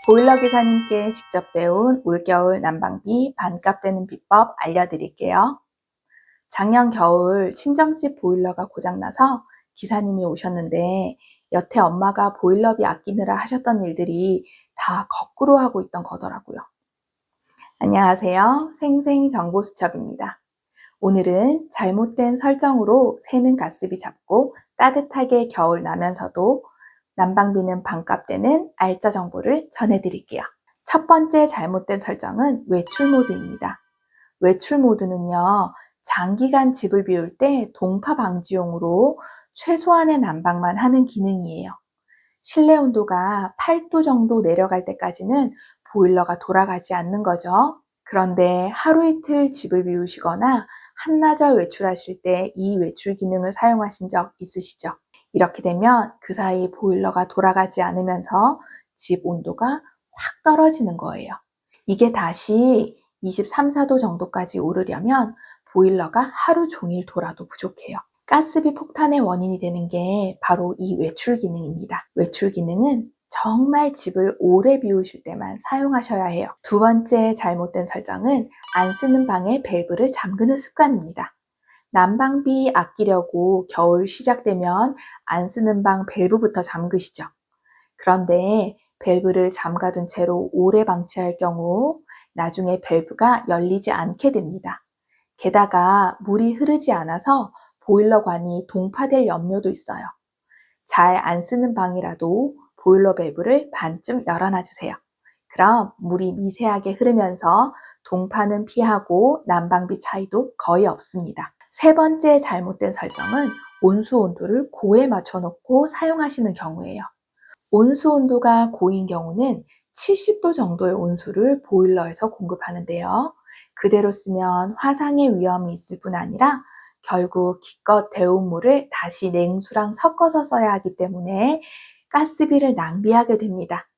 보일러 기사님께 직접 배운 올겨울 난방비 반값 되는 비법 알려드릴게요. 작년 겨울 친정집 보일러가 고장나서 기사님이 오셨는데 여태 엄마가 보일러비 아끼느라 하셨던 일들이 다 거꾸로 하고 있던 거더라고요. 안녕하세요. 생생정보수첩입니다. 오늘은 잘못된 설정으로 새는 가스비 잡고 따뜻하게 겨울 나면서도 난방비는 반값 되는 알짜 정보를 전해드릴게요. 첫 번째 잘못된 설정은 외출 모드입니다. 외출 모드는요, 장기간 집을 비울 때 동파 방지용으로 최소한의 난방만 하는 기능이에요. 실내 온도가 8도 정도 내려갈 때까지는 보일러가 돌아가지 않는 거죠. 그런데 하루 이틀 집을 비우시거나 한나절 외출하실 때 이 외출 기능을 사용하신 적 있으시죠? 이렇게 되면 그 사이 보일러가 돌아가지 않으면서 집 온도가 확 떨어지는 거예요. 이게 다시 23, 4도 정도까지 오르려면 보일러가 하루 종일 돌아도 부족해요. 가스비 폭탄의 원인이 되는 게 바로 이 외출 기능입니다. 외출 기능은 정말 집을 오래 비우실 때만 사용하셔야 해요. 두 번째 잘못된 설정은 안 쓰는 방에 밸브를 잠그는 습관입니다. 난방비 아끼려고 겨울 시작되면 안 쓰는 방 밸브부터 잠그시죠. 그런데 밸브를 잠가둔 채로 오래 방치할 경우 나중에 밸브가 열리지 않게 됩니다. 게다가 물이 흐르지 않아서 보일러관이 동파될 염려도 있어요. 잘 안 쓰는 방이라도 보일러 밸브를 반쯤 열어놔주세요. 그럼 물이 미세하게 흐르면서 동파는 피하고 난방비 차이도 거의 없습니다. 세 번째 잘못된 설정은 온수 온도를 고에 맞춰놓고 사용하시는 경우예요. 온수 온도가 고인 경우는 70도 정도의 온수를 보일러에서 공급하는데요. 그대로 쓰면 화상의 위험이 있을 뿐 아니라 결국 기껏 데운 물을 다시 냉수랑 섞어서 써야 하기 때문에 가스비를 낭비하게 됩니다.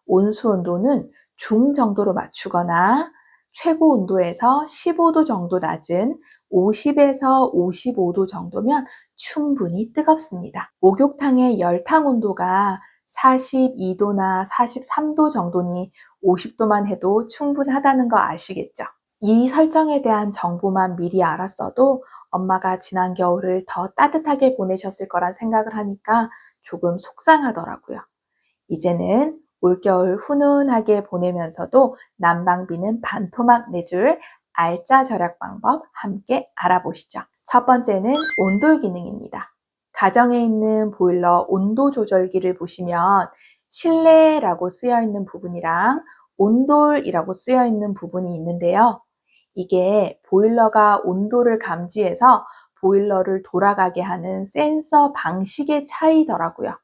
온수 온도는 중 정도로 맞추거나 최고 온도에서 15도 정도 낮은 50에서 55도 정도면 충분히 뜨겁습니다. 목욕탕의 열탕 온도가 42도나 43도 정도니 50도만 해도 충분하다는 거 아시겠죠? 이 설정에 대한 정보만 미리 알았어도 엄마가 지난 겨울을 더 따뜻하게 보내셨을 거란 생각을 하니까 조금 속상하더라고요. 이제는 올겨울 훈훈하게 보내면서도 난방비는 반토막 내줄 알짜 절약 방법 함께 알아보시죠. 첫 번째는 온돌 기능입니다. 가정에 있는 보일러 온도 조절기를 보시면 실내라고 쓰여 있는 부분이랑 온돌이라고 쓰여 있는 부분이 있는데요. 이게 보일러가 온도를 감지해서 보일러를 돌아가게 하는 센서 방식의 차이더라고요.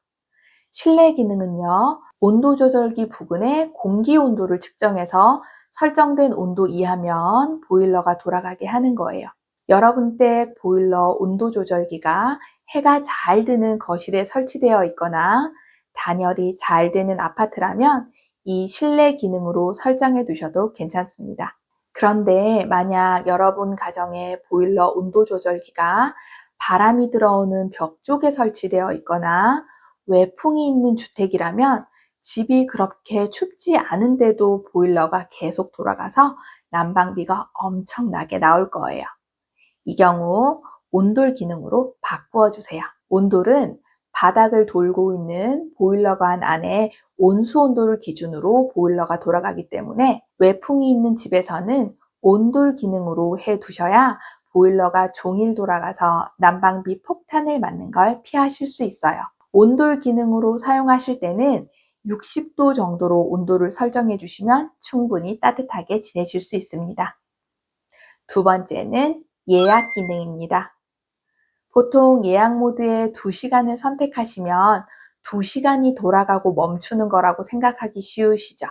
실내 기능은요, 온도 조절기 부근의 공기 온도를 측정해서 설정된 온도 이하면 보일러가 돌아가게 하는 거예요. 여러분 댁 보일러 온도 조절기가 해가 잘 드는 거실에 설치되어 있거나 단열이 잘 되는 아파트라면 이 실내 기능으로 설정해 두셔도 괜찮습니다. 그런데 만약 여러분 가정에 보일러 온도 조절기가 바람이 들어오는 벽 쪽에 설치되어 있거나 외풍이 있는 주택이라면 집이 그렇게 춥지 않은데도 보일러가 계속 돌아가서 난방비가 엄청나게 나올 거예요. 이 경우 온돌 기능으로 바꾸어 주세요. 온돌은 바닥을 돌고 있는 보일러관 안에 온수 온도를 기준으로 보일러가 돌아가기 때문에 외풍이 있는 집에서는 온돌 기능으로 해 두셔야 보일러가 종일 돌아가서 난방비 폭탄을 맞는 걸 피하실 수 있어요. 온돌 기능으로 사용하실 때는 60도 정도로 온도를 설정해 주시면 충분히 따뜻하게 지내실 수 있습니다. 두 번째는 예약 기능입니다. 보통 예약 모드에 2시간을 선택하시면 2시간이 돌아가고 멈추는 거라고 생각하기 쉬우시죠?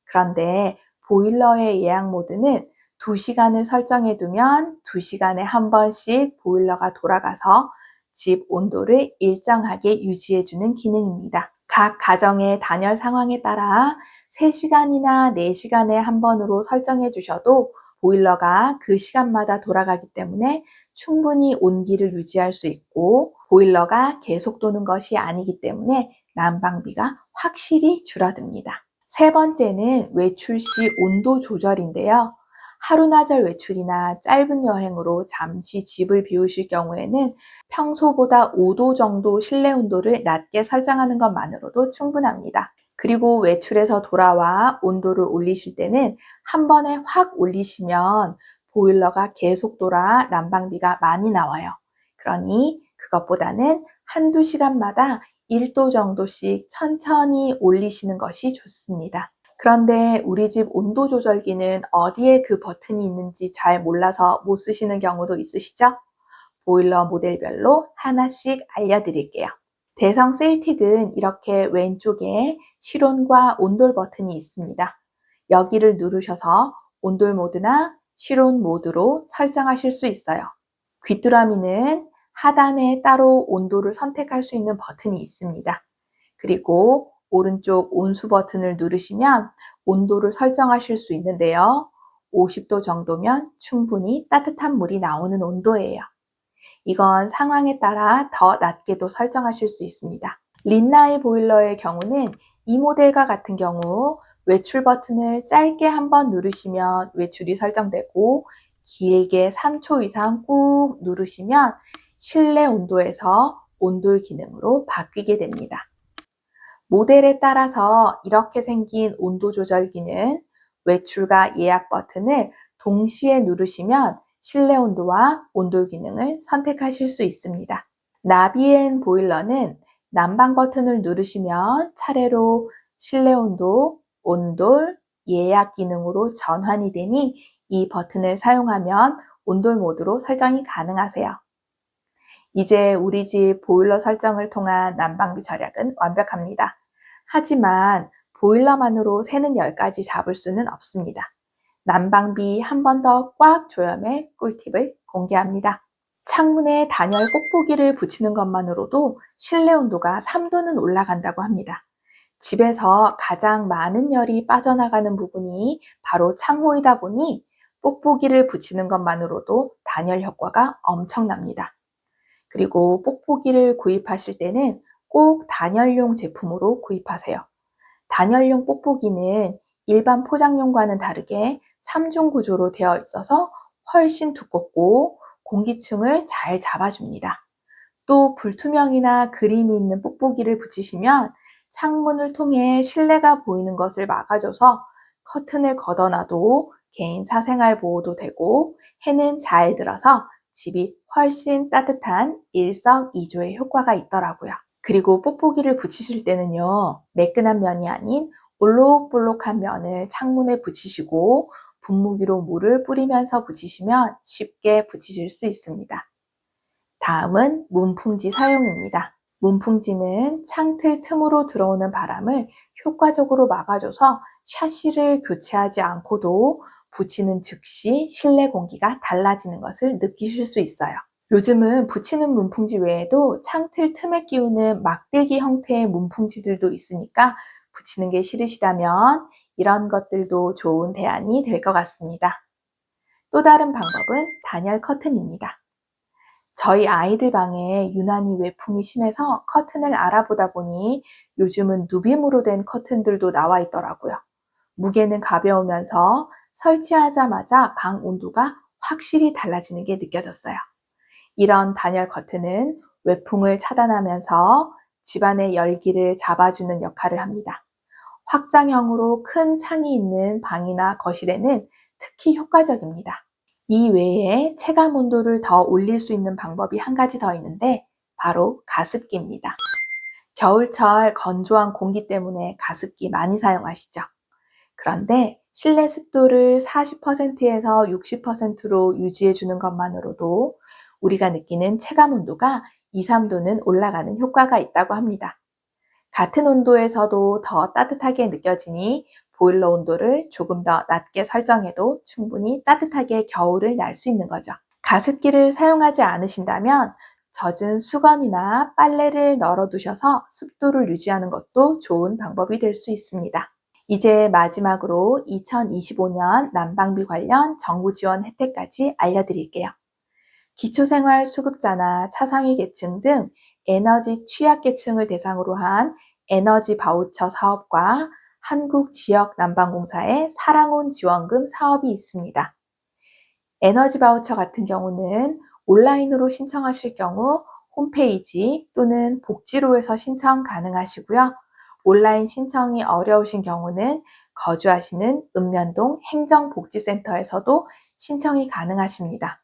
그런데 보일러의 예약 모드는 2시간을 설정해 두면 2시간에 한 번씩 보일러가 돌아가서 집 온도를 일정하게 유지해 주는 기능입니다. 각 가정의 단열 상황에 따라 3시간이나 4시간에 한 번으로 설정해 주셔도 보일러가 그 시간마다 돌아가기 때문에 충분히 온기를 유지할 수 있고 보일러가 계속 도는 것이 아니기 때문에 난방비가 확실히 줄어듭니다. 세 번째는 외출 시 온도 조절인데요. 하루나절 외출이나 짧은 여행으로 잠시 집을 비우실 경우에는 평소보다 5도 정도 실내 온도를 낮게 설정하는 것만으로도 충분합니다. 그리고 외출해서 돌아와 온도를 올리실 때는 한 번에 확 올리시면 보일러가 계속 돌아 난방비가 많이 나와요. 그러니 그것보다는 한두 시간마다 1도 정도씩 천천히 올리시는 것이 좋습니다. 그런데 우리 집 온도 조절기는 어디에 그 버튼이 있는지 잘 몰라서 못 쓰시는 경우도 있으시죠? 보일러 모델별로 하나씩 알려드릴게요. 대성 셀틱은 이렇게 왼쪽에 실온과 온돌 버튼이 있습니다. 여기를 누르셔서 온돌 모드나 실온 모드로 설정하실 수 있어요. 귀뚜라미는 하단에 따로 온도를 선택할 수 있는 버튼이 있습니다. 그리고 오른쪽 온수 버튼을 누르시면 온도를 설정하실 수 있는데요. 50도 정도면 충분히 따뜻한 물이 나오는 온도예요. 이건 상황에 따라 더 낮게도 설정하실 수 있습니다. 린나이 보일러의 경우는 이 모델과 같은 경우 외출 버튼을 짧게 한번 누르시면 외출이 설정되고 길게 3초 이상 꾹 누르시면 실내 온도에서 온돌 기능으로 바뀌게 됩니다. 모델에 따라서 이렇게 생긴 온도 조절기는 외출과 예약 버튼을 동시에 누르시면 실내 온도와 온돌 기능을 선택하실 수 있습니다. 나비엔 보일러는 난방 버튼을 누르시면 차례로 실내 온도, 온돌, 예약 기능으로 전환이 되니 이 버튼을 사용하면 온돌 모드로 설정이 가능하세요. 이제 우리 집 보일러 설정을 통한 난방비 절약은 완벽합니다. 하지만 보일러만으로 새는 열까지 잡을 수는 없습니다. 난방비 한 번 더 꽉 조여맬 꿀팁을 공개합니다. 창문에 단열 뽁뽁이를 붙이는 것만으로도 실내 온도가 3도는 올라간다고 합니다. 집에서 가장 많은 열이 빠져나가는 부분이 바로 창호이다 보니 뽁뽁이를 붙이는 것만으로도 단열 효과가 엄청납니다. 그리고 뽁뽁이를 구입하실 때는 꼭 단열용 제품으로 구입하세요. 단열용 뽁뽁이는 일반 포장용과는 다르게 3중 구조로 되어 있어서 훨씬 두껍고 공기층을 잘 잡아줍니다. 또 불투명이나 그림이 있는 뽁뽁이를 붙이시면 창문을 통해 실내가 보이는 것을 막아줘서 커튼을 걷어놔도 개인 사생활 보호도 되고 해는 잘 들어서 집이 훨씬 따뜻한 일석이조의 효과가 있더라고요. 그리고 뽁뽁이를 붙이실 때는요, 매끈한 면이 아닌 볼록볼록한 면을 창문에 붙이시고 분무기로 물을 뿌리면서 붙이시면 쉽게 붙이실 수 있습니다. 다음은 문풍지 사용입니다. 문풍지는 창틀 틈으로 들어오는 바람을 효과적으로 막아줘서 샤시를 교체하지 않고도 붙이는 즉시 실내 공기가 달라지는 것을 느끼실 수 있어요. 요즘은 붙이는 문풍지 외에도 창틀 틈에 끼우는 막대기 형태의 문풍지들도 있으니까 붙이는 게 싫으시다면 이런 것들도 좋은 대안이 될 것 같습니다. 또 다른 방법은 단열 커튼입니다. 저희 아이들 방에 유난히 외풍이 심해서 커튼을 알아보다 보니 요즘은 누빔으로 된 커튼들도 나와 있더라고요. 무게는 가벼우면서 설치하자마자 방 온도가 확실히 달라지는 게 느껴졌어요. 이런 단열 커튼은 외풍을 차단하면서 집안의 열기를 잡아주는 역할을 합니다. 확장형으로 큰 창이 있는 방이나 거실에는 특히 효과적입니다. 이 외에 체감 온도를 더 올릴 수 있는 방법이 한 가지 더 있는데 바로 가습기입니다. 겨울철 건조한 공기 때문에 가습기 많이 사용하시죠? 그런데 실내 습도를 40%에서 60%로 유지해 주는 것만으로도 우리가 느끼는 체감 온도가 2, 3도는 올라가는 효과가 있다고 합니다. 같은 온도에서도 더 따뜻하게 느껴지니 보일러 온도를 조금 더 낮게 설정해도 충분히 따뜻하게 겨울을 날 수 있는 거죠. 가습기를 사용하지 않으신다면 젖은 수건이나 빨래를 널어두셔서 습도를 유지하는 것도 좋은 방법이 될 수 있습니다. 이제 마지막으로 2025년 난방비 관련 정부 지원 혜택까지 알려드릴게요. 기초생활수급자나 차상위 계층 등 에너지 취약계층을 대상으로 한 에너지 바우처 사업과 한국지역난방공사의 사랑온 지원금 사업이 있습니다. 에너지 바우처 같은 경우는 온라인으로 신청하실 경우 홈페이지 또는 복지로에서 신청 가능하시고요. 온라인 신청이 어려우신 경우는 거주하시는 읍면동 행정복지센터에서도 신청이 가능하십니다.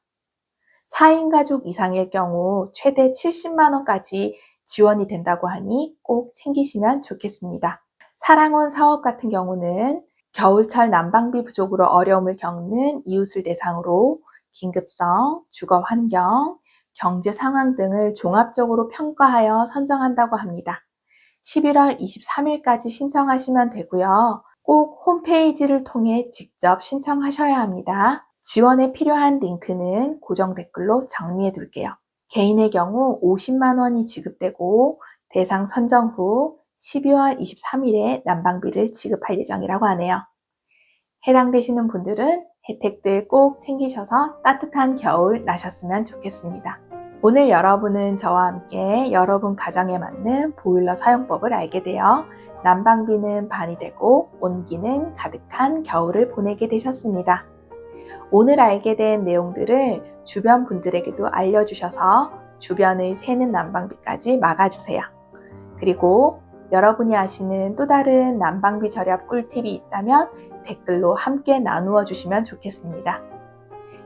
4인 가족 이상일 경우 최대 70만 원까지 지원이 된다고 하니 꼭 챙기시면 좋겠습니다. 사랑온 사업 같은 경우는 겨울철 난방비 부족으로 어려움을 겪는 이웃을 대상으로 긴급성, 주거 환경, 경제 상황 등을 종합적으로 평가하여 선정한다고 합니다. 11월 23일까지 신청하시면 되고요. 꼭 홈페이지를 통해 직접 신청하셔야 합니다. 지원에 필요한 링크는 고정 댓글로 정리해 둘게요. 개인의 경우 50만 원이 지급되고 대상 선정 후 12월 23일에 난방비를 지급할 예정이라고 하네요. 해당되시는 분들은 혜택들 꼭 챙기셔서 따뜻한 겨울 나셨으면 좋겠습니다. 오늘 여러분은 저와 함께 여러분 가정에 맞는 보일러 사용법을 알게 되어 난방비는 반이 되고 온기는 가득한 겨울을 보내게 되셨습니다. 오늘 알게 된 내용들을 주변 분들에게도 알려주셔서 주변의 새는 난방비까지 막아주세요. 그리고 여러분이 아시는 또 다른 난방비 절약 꿀팁이 있다면 댓글로 함께 나누어 주시면 좋겠습니다.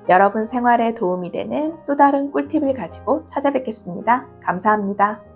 여러분 생활에 도움이 되는 또 다른 꿀팁을 가지고 찾아뵙겠습니다. 감사합니다.